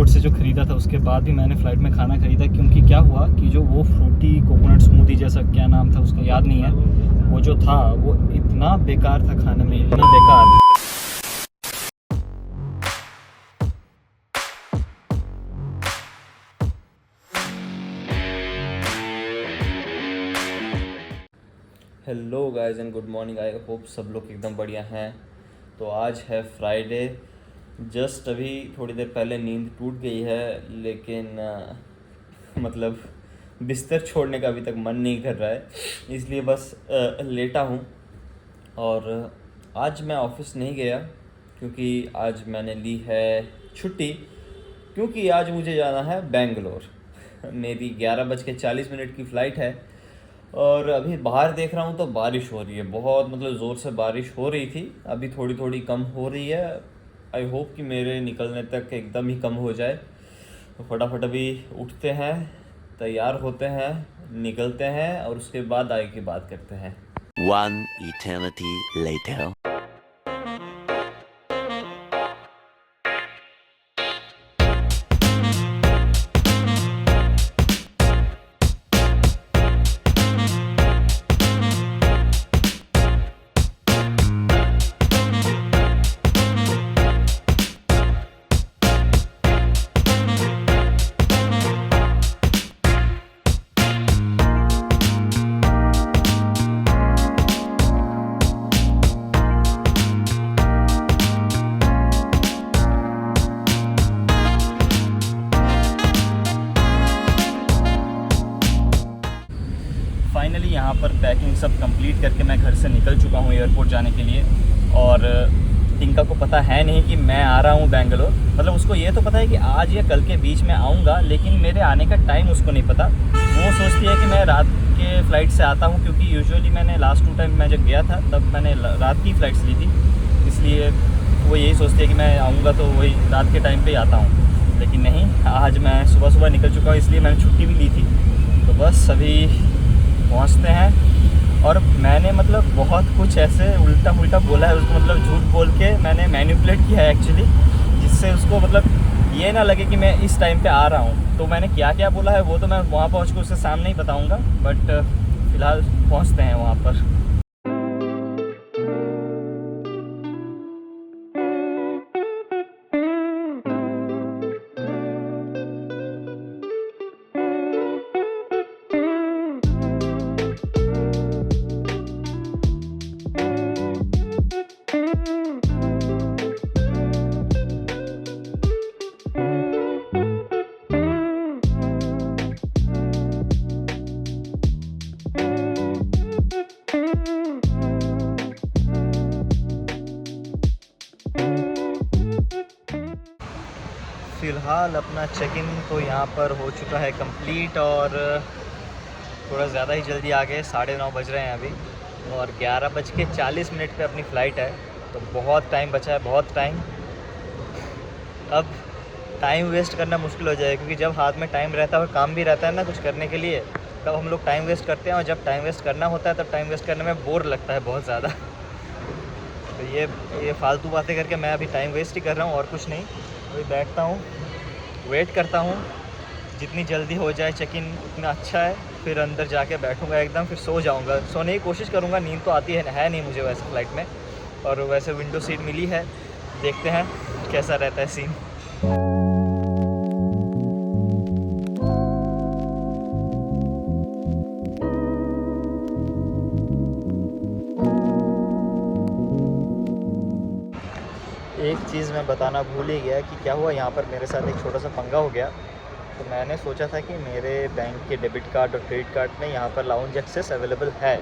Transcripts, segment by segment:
Airport से जो ख़रीदा था उसके बाद भी मैंने फ़्लाइट में खाना ख़रीदा, क्योंकि क्या हुआ कि जो वो फ्रूटी कोकोनट स्मूदी जैसा क्या नाम था उसका याद नहीं है, वो जो था वो इतना बेकार था खाने में, इतना बेकार। Hello guys and good morning, I hope सब लोग एकदम बढ़िया हैं। तो आज है फ्राइडे, जस्ट अभी थोड़ी देर पहले नींद टूट गई है, लेकिन मतलब बिस्तर छोड़ने का अभी तक मन नहीं कर रहा है, इसलिए बस लेटा हूँ। और आज मैं ऑफिस नहीं गया क्योंकि आज मैंने ली है छुट्टी, क्योंकि आज मुझे जाना है बेंगलोर। मेरी 11:40 की फ़्लाइट है और अभी बाहर देख रहा हूँ तो बारिश हो रही है, बहुत मतलब ज़ोर से बारिश हो रही थी, अभी थोड़ी थोड़ी कम हो रही है। आई होप कि मेरे निकलने तक एकदम ही कम हो जाए। तो फटाफट अभी उठते हैं, तैयार होते हैं, निकलते हैं और उसके बाद आगे की बात करते हैं। One eternity later. फाइनली यहाँ पर पैकिंग सब कंप्लीट करके मैं घर से निकल चुका हूँ एयरपोर्ट जाने के लिए। और टिंका को पता है नहीं कि मैं आ रहा हूँ बेंगलोर, मतलब उसको ये तो पता है कि आज या कल के बीच में आऊँगा, लेकिन मेरे आने का टाइम उसको नहीं पता। वो सोचती है कि मैं रात के फ़्लाइट से आता हूँ, क्योंकि यूजुअली मैंने लास्ट 2 टाइम मैं जब गया था तब मैंने रात की फ़्लाइट्स ली थी, इसलिए वो यही सोचती है कि मैं आऊँगा तो वही रात के टाइम पर ही आता हूँ। लेकिन नहीं, आज मैं सुबह सुबह निकल चुका हूँ, इसलिए मैंने छुट्टी भी ली थी। तो बस अभी पहुंचते हैं। और मैंने मतलब बहुत कुछ ऐसे उल्टा पुल्टा बोला है उसको, मतलब झूठ बोल के मैंने मैनिपुलेट किया है एक्चुअली, जिससे उसको मतलब ये ना लगे कि मैं इस टाइम पे आ रहा हूँ। तो मैंने क्या क्या बोला है वो तो मैं वहाँ पहुँच के उसके सामने ही बताऊँगा, बट फ़िलहाल पहुँचते हैं वहाँ पर। फ़िलहाल अपना चेक इन तो यहाँ पर हो चुका है कंप्लीट, और थोड़ा ज़्यादा ही जल्दी आ गए, 9:30 बज रहे हैं अभी, और 11:40 पे अपनी फ़्लाइट है। तो बहुत टाइम बचा है, बहुत टाइम। अब टाइम वेस्ट करना मुश्किल हो जाएगा, क्योंकि जब हाथ में टाइम रहता है और काम भी रहता है ना कुछ करने के लिए, तब हम लोग टाइम वेस्ट करते हैं, और जब टाइम वेस्ट करना होता है तब टाइम वेस्ट करने में बोर लगता है बहुत ज़्यादा। तो ये फालतू बातें करके मैं अभी टाइम वेस्ट ही कर रहा हूँ और कुछ नहीं। अभी बैठता हूँ, वेट करता हूँ, जितनी जल्दी हो जाए चेक इन उतना अच्छा है। फिर अंदर जाके बैठूँगा एकदम, फिर सो जाऊँगा, सोने की कोशिश करूँगा। नींद तो आती है नहीं मुझे वैसे फ़्लाइट में, और वैसे विंडो सीट मिली है, देखते हैं कैसा रहता है सीन। एक चीज़ मैं बताना भूल ही गया कि क्या हुआ यहाँ पर मेरे साथ, एक छोटा सा पंगा हो गया। तो मैंने सोचा था कि मेरे बैंक के डेबिट कार्ड और क्रेडिट कार्ड में यहाँ पर लाउंज एक्सेस अवेलेबल है,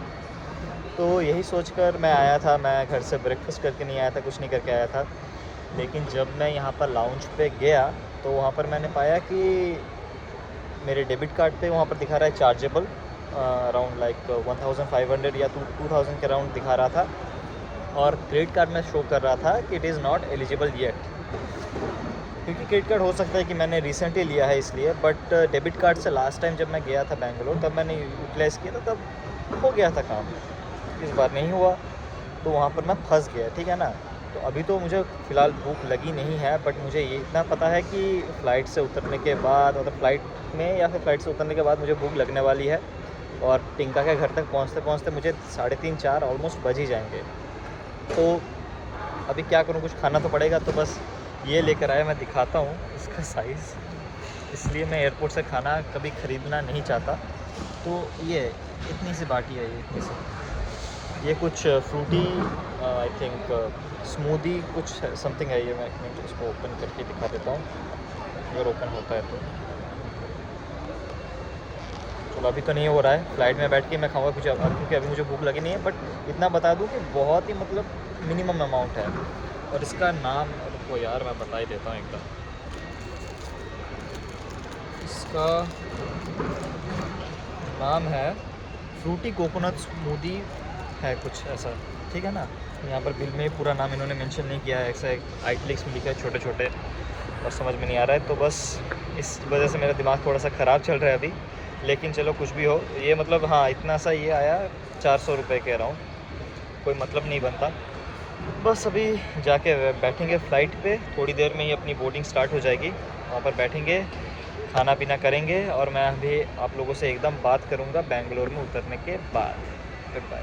तो यही सोचकर मैं आया था। मैं घर से ब्रेकफास्ट करके नहीं आया था, कुछ नहीं करके आया था। लेकिन जब मैं यहाँ पर लाउंज पे गया तो वहाँ पर मैंने पाया कि मेरे डेबिट कार्ड पे वहाँ पर दिखा रहा है चार्जेबल, अराउंड लाइक 1500 या 2000 के अराउंड दिखा रहा था, और क्रेडिट कार्ड में शो कर रहा था कि it is not eligible yet. क्योंकि क्रेडिट कार्ड हो सकता है कि मैंने रिसेंटली लिया है इसलिए, बट डेबिट कार्ड से लास्ट टाइम जब मैं गया था बेंगलोर तब मैंने यूटिलाइज़ किया था, तब हो गया था काम। इस बार नहीं हुआ, तो वहाँ पर मैं फंस गया, ठीक है ना। तो अभी तो मुझे फ़िलहाल भूख लगी नहीं है, बट मुझे ये इतना पता है कि फ़्लाइट से उतरने के बाद, मतलब फ़्लाइट में या फिर फ़्लाइट से उतरने के बाद मुझे भूख लगने वाली है। और टिंका के घर तक पहुँचते पहुँचते मुझे 3:30-4 ऑलमोस्ट बज ही जाएंगे। तो अभी क्या करूँ, कुछ खाना तो पड़ेगा। तो बस ये लेकर आया, मैं दिखाता हूँ इसका साइज़। इसलिए मैं एयरपोर्ट से खाना कभी ख़रीदना नहीं चाहता। तो ये इतनी सी बाटी है, ये इतनी सी। ये कुछ फ्रूटी आई थिंक स्मूदी कुछ समथिंग है ये। मैं एक मिनट इसको ओपन करके दिखा देता हूँ, अगर ओपन होता है तो। चलो अभी तो नहीं हो रहा है, फ़्लाइट में बैठ के मैं खाऊंगा कुछ अब, क्योंकि अभी मुझे भूख लगी नहीं है। बट इतना बता दूं कि बहुत ही मतलब मिनिमम अमाउंट है। और इसका नाम रुको यार, मैं बता ही देता हूँ एकदम। इसका नाम है फ्रूटी कोकोनट स्मूदी है, कुछ ऐसा, ठीक है ना। यहाँ पर बिल में पूरा नाम इन्होंने मेंशन नहीं किया है, ऐसा आइटलिक्स में लिखा है छोटे छोटे, और समझ में नहीं आ रहा है। तो बस इस वजह से मेरा दिमाग थोड़ा सा ख़राब चल रहा है अभी। लेकिन चलो कुछ भी हो, ये मतलब हाँ इतना सा ये आया 400 रुपये के अराउंड, कोई मतलब नहीं बनता। बस अभी जाके बैठेंगे फ़्लाइट पे, थोड़ी देर में ही अपनी बोर्डिंग स्टार्ट हो जाएगी। वहाँ पर बैठेंगे, खाना पीना करेंगे, और मैं अभी आप लोगों से एकदम बात करूँगा बेंगलोर में उतरने के बाद। Good bye.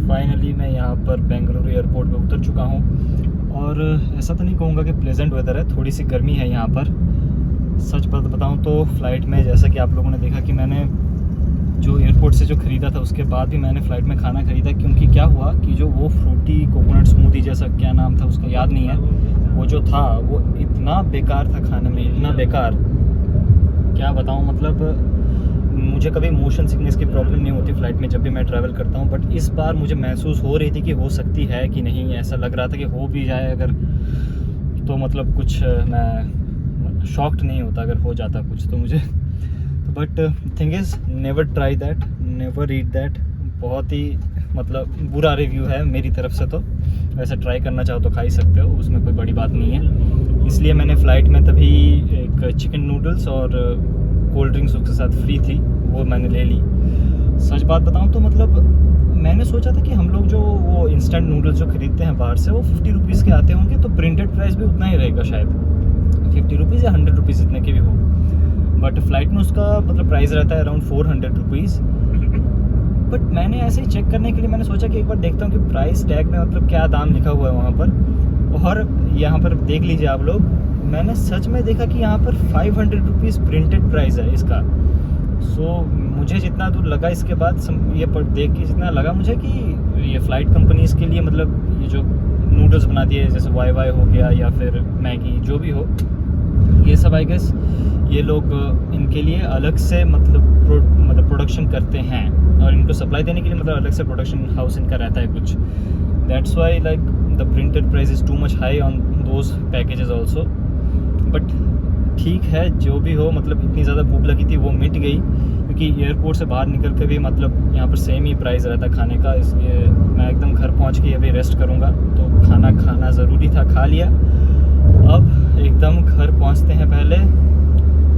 फाइनली मैं यहाँ पर बेंगलुरु एयरपोर्ट पे उतर चुका हूँ। और ऐसा तो नहीं कहूँगा कि प्लेजेंट वेदर है, थोड़ी सी गर्मी है यहाँ पर। सच बात बताऊँ तो फ़्लाइट में जैसा कि आप लोगों ने देखा कि मैंने जो एयरपोर्ट से जो ख़रीदा था, उसके बाद भी मैंने फ़्लाइट में खाना ख़रीदा, क्योंकि क्या हुआ कि जो वो फ्रूटी कोकोनट स्मूदी जैसा क्या नाम था उसका याद नहीं है, वो जो था वो इतना बेकार था खाने में, इतना बेकार, क्या बताऊँ। मतलब मुझे कभी मोशन सिकनेस की प्रॉब्लम नहीं होती फ़्लाइट में जब भी मैं ट्रैवल करता हूँ, बट इस बार मुझे महसूस हो रही थी कि हो सकती है कि नहीं, ऐसा लग रहा था कि हो भी जाए अगर, तो मतलब कुछ मैं शॉक्ड नहीं होता अगर हो जाता कुछ तो मुझे। But thing is never try that, never read that. बहुत ही मतलब बुरा रिव्यू है मेरी तरफ से। तो वैसे ट्राई करना चाहो तो खा ही सकते हो, उसमें कोई बड़ी बात नहीं है। इसलिए मैंने फ़्लाइट में तभी एक चिकन नूडल्स और कोल्ड ड्रिंक्स उसके साथ फ्री थी, वो मैंने ले ली। सच बात बताऊं तो मतलब मैंने सोचा था कि हम लोग जो वो इंस्टेंट नूडल्स जो ख़रीदते हैं बाहर से, वो 50 रुपीज़ के आते होंगे, तो प्रिंटेड प्राइस भी उतना ही रहेगा शायद, 50 रुपीज़ या 100 रुपीज़ इतने के भी हो। बट फ़्लाइट में उसका मतलब प्राइस रहता है अराउंड 400 रुपीज़। बट मैंने ऐसे ही चेक करने के लिए मैंने सोचा कि एक बार देखता हूँ कि प्राइस टैग में मतलब क्या दाम लिखा हुआ है वहाँ पर। और यहाँ पर देख लीजिए आप लोग, मैंने सच में देखा कि यहाँ पर 500 रुपीज़ प्रिंटेड प्राइस है इसका। सो मुझे जितना दूर लगा इसके बाद ये देख के जितना लगा मुझे कि ये फ़्लाइट कंपनीज़ के लिए मतलब ये जो नूडल्स बनाती है जैसे वाई हो गया या फिर मैगी जो भी हो, ये सब आई गेस ये लोग इनके लिए अलग से मतलब प्रोडक्शन करते हैं, और इनको सप्लाई देने के लिए मतलब अलग से प्रोडक्शन हाउस इनका रहता है कुछ। That's why like the printed price is too much high on those packages also. But ठीक है जो भी हो, मतलब इतनी ज़्यादा भूख लगी थी वो मिट गई, क्योंकि एयरपोर्ट से बाहर निकल के भी मतलब यहाँ पर सेम ही प्राइस रहता खाने का। इसलिए मैं एकदम घर पहुँच के अभी रेस्ट करूँगा, तो खाना ज़रूरी था, खा लिया। अब एकदम घर पहुँचते हैं, पहले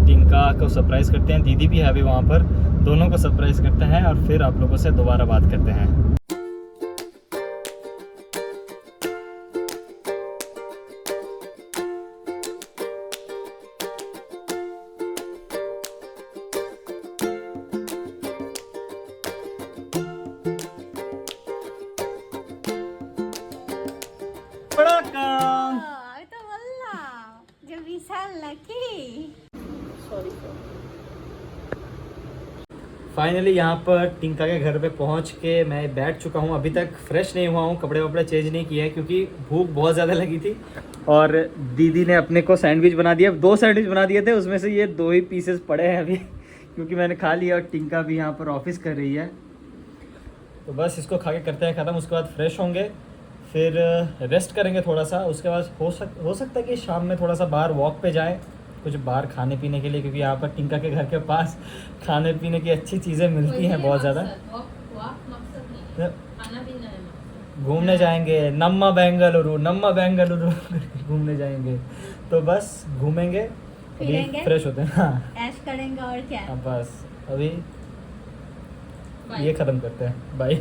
टिंका को सरप्राइज़ करते हैं, दीदी भी है अभी वहाँ पर, दोनों को सरप्राइज़ करते हैं और फिर आप लोगों से दोबारा बात करते हैं। फाइनली यहाँ पर टिंका के घर पे पहुँच के मैं बैठ चुका हूँ। अभी तक फ्रेश नहीं हुआ हूँ, कपड़े वपड़े चेंज नहीं किए हैं क्योंकि भूख बहुत ज़्यादा लगी थी। और दीदी ने अपने को सैंडविच बना दिया, 2 सैंडविच बना दिए थे, उसमें से ये 2 ही पीसेस पड़े हैं अभी क्योंकि मैंने खा लिया। और टिंका भी यहाँ पर ऑफिस कर रही है, तो बस इसको खा के करते हैं ख़त्म। उसके बाद फ्रेश होंगे, फिर रेस्ट करेंगे थोड़ा सा। उसके बाद हो सकता है कि शाम में थोड़ा सा बाहर वॉक पे जाएँ, कुछ बाहर खाने पीने के लिए, क्योंकि यहाँ पर टिंका के घर के पास खाने पीने की अच्छी चीज़ें मिलती हैं बहुत ज़्यादा। घूमने जाएंगे नम्मा बेंगलुरु घूमने जाएंगे, तो बस घूमेंगे, अभी फ्रेश होते हैं। हाँ ऐश करेंगे और क्या। हाँ बस अभी ये ख़त्म करते हैं, बाय।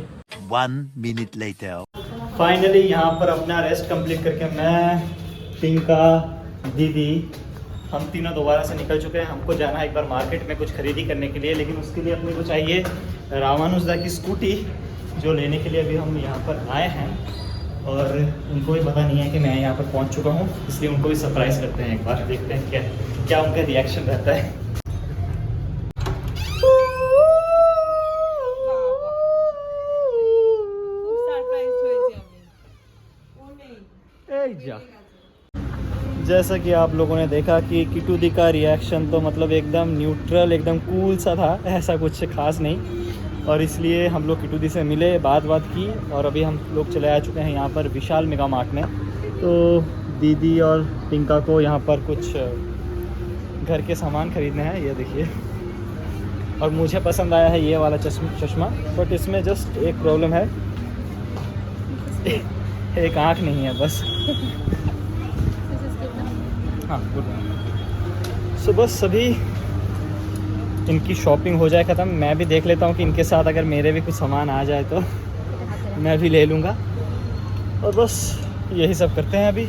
1 minute later. फाइनली यहाँ पर अपना रेस्ट कंप्लीट करके मैं, टिंका, दीदी, हम तीनों दोबारा से निकल चुके हैं। हमको जाना है एक बार मार्केट में कुछ खरीदी करने के लिए, लेकिन उसके लिए अपने को चाहिए रामानुजदा की स्कूटी, जो लेने के लिए अभी हम यहाँ पर आए हैं। और उनको भी पता नहीं है कि मैं यहाँ पर पहुँच चुका हूँ, इसलिए उनको भी सरप्राइज़ करते हैं। एक बार देखते हैं क्या उनका रिएक्शन रहता है। जैसा कि आप लोगों ने देखा कि किटू दी का रिएक्शन तो मतलब एकदम न्यूट्रल, एकदम कूल सा था, ऐसा कुछ खास नहीं। और इसलिए हम लोग किटू दी से मिले, बात की, और अभी हम लोग चले आ चुके हैं यहाँ पर विशाल मेगा मार्ट में। तो दीदी और टिंका को यहाँ पर कुछ घर के सामान खरीदने हैं, ये देखिए। और मुझे पसंद आया है ये वाला चश्मा, बट इसमें जस्ट एक प्रॉब्लम है, एक आँख नहीं है बस। हाँ गुड। सो बस अभी इनकी शॉपिंग हो जाए ख़त्म, मैं भी देख लेता हूँ कि इनके साथ अगर मेरे भी कुछ सामान आ जाए तो मैं भी ले लूँगा। और बस यही सब करते हैं अभी।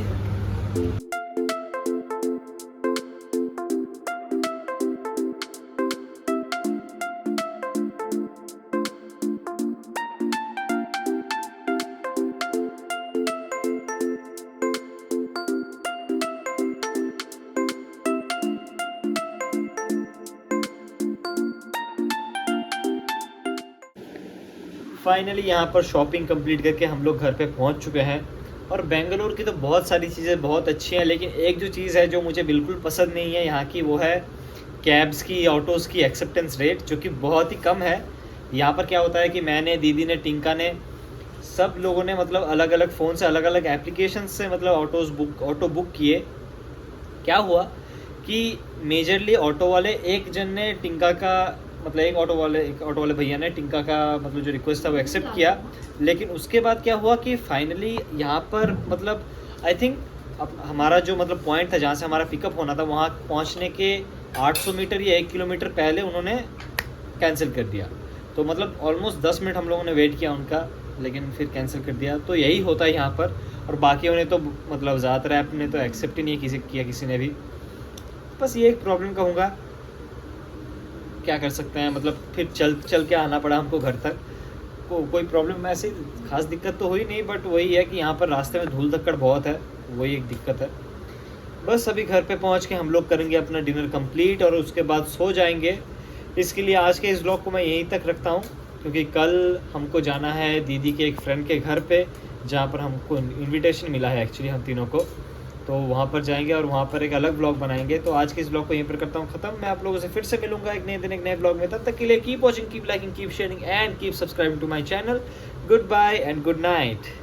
फाइनली यहाँ पर शॉपिंग कंप्लीट करके हम लोग घर पे पहुँच चुके हैं। और बेंगलुरु की तो बहुत सारी चीज़ें बहुत अच्छी हैं, लेकिन एक जो चीज़ है जो मुझे बिल्कुल पसंद नहीं है यहाँ की, वो है कैब्स की, ऑटोज़ की एक्सेप्टेंस रेट, जो कि बहुत ही कम है। यहाँ पर क्या होता है कि मैंने, दीदी ने, टिंका ने, सब लोगों ने मतलब अलग अलग फ़ोन से, अलग अलग एप्लीकेशन से मतलब ऑटो बुक किए। क्या हुआ कि मेजरली ऑटो वाले, एक जन ने टिंका का मतलब एक ऑटो वाले भैया ने टिंका का मतलब जो रिक्वेस्ट था वो एक्सेप्ट किया। लेकिन उसके बाद क्या हुआ कि फाइनली यहाँ पर मतलब आई थिंक अब हमारा जो मतलब पॉइंट था जहाँ से हमारा पिकअप होना था, वहाँ पहुँचने के 800 मीटर या 1 किलोमीटर पहले उन्होंने कैंसिल कर दिया। तो मतलब ऑलमोस्ट 10 मिनट हम लोगों ने वेट किया उनका, लेकिन फिर कैंसिल कर दिया। तो यही होता है यहाँ पर। और बाकियों ने तो मतलब ज़्यादातर ऐप ने तो एक्सेप्ट ही नहीं किया किसी ने भी। बस ये एक प्रॉब्लम कहूँगा, क्या कर सकते हैं, मतलब फिर चल के आना पड़ा हमको घर तक। कोई प्रॉब्लम ऐसी खास दिक्कत तो हुई नहीं, बट वही है कि यहाँ पर रास्ते में धूल धक्कड़ बहुत है, वही एक दिक्कत है। बस अभी घर पे पहुँच के हम लोग करेंगे अपना डिनर कंप्लीट और उसके बाद सो जाएंगे। इसके लिए आज के इस व्लॉग को मैं यहीं तक रखता हूँ, क्योंकि कल हमको जाना है दीदी के एक फ्रेंड के घर पे, जहाँ पर हमको इन्विटेशन मिला है एक्चुअली हम तीनों को। तो वहाँ पर जाएंगे और वहाँ पर एक अलग ब्लॉग बनाएंगे। तो आज के इस ब्लॉग को यहीं पर करता हूँ ख़त्म। मैं आप लोगों से फिर से मिलूंगा एक नए दिन एक नए ब्लॉग में। तब तक के लिए keep watching, keep liking, keep sharing and keep subscribing to my channel. Goodbye and good night.